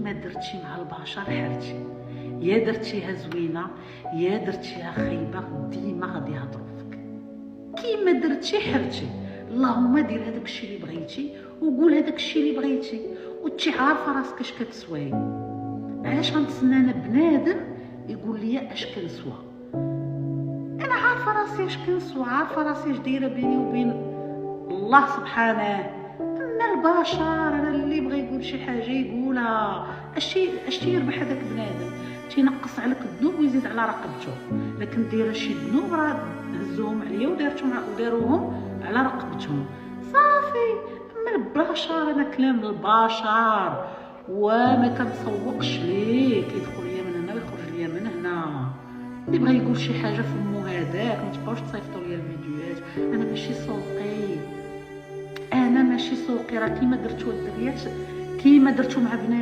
كيما درتي مع البشر حرتي، يا درتيها زوينه يا درتيها خايبه ديما غادي يهضروا فيك. كيما درتي حرتي، اللهم دير هذاك الشيء اللي بغيتي وقول هذاك الشيء اللي بغيتي وانتي عارفه راسك اش كتسواي. علاش غنتسنى انا بنادم يقول لي اش كنسوى؟ انا عارفه راسي اش كنسوى، عارفه راسي اش دايره بيني وبين الله سبحانه. اما البشر انا اللي بغى يقول شي حاجه يقولها، اش تيربح هذاك بنادم؟ تينقص عليك الذنوب ويزيد على رقبته. لكن دايره شي ذنوب راه هزوهم عليا وداروهم على رقبتهم صافي. اما البشر انا كلام البشر وما كنسوقش ليه، كيدخل ليا من هنا ويخرج ليا من هنا. اللي بغى يقول شي حاجه فمو هذاك، ما تبقاوش تصيفطوا ليا الفيديوهات. انا ماشي سوقي، انا ماشي سوقي. راه كيما درتو الدريات كيما درتو مع بنات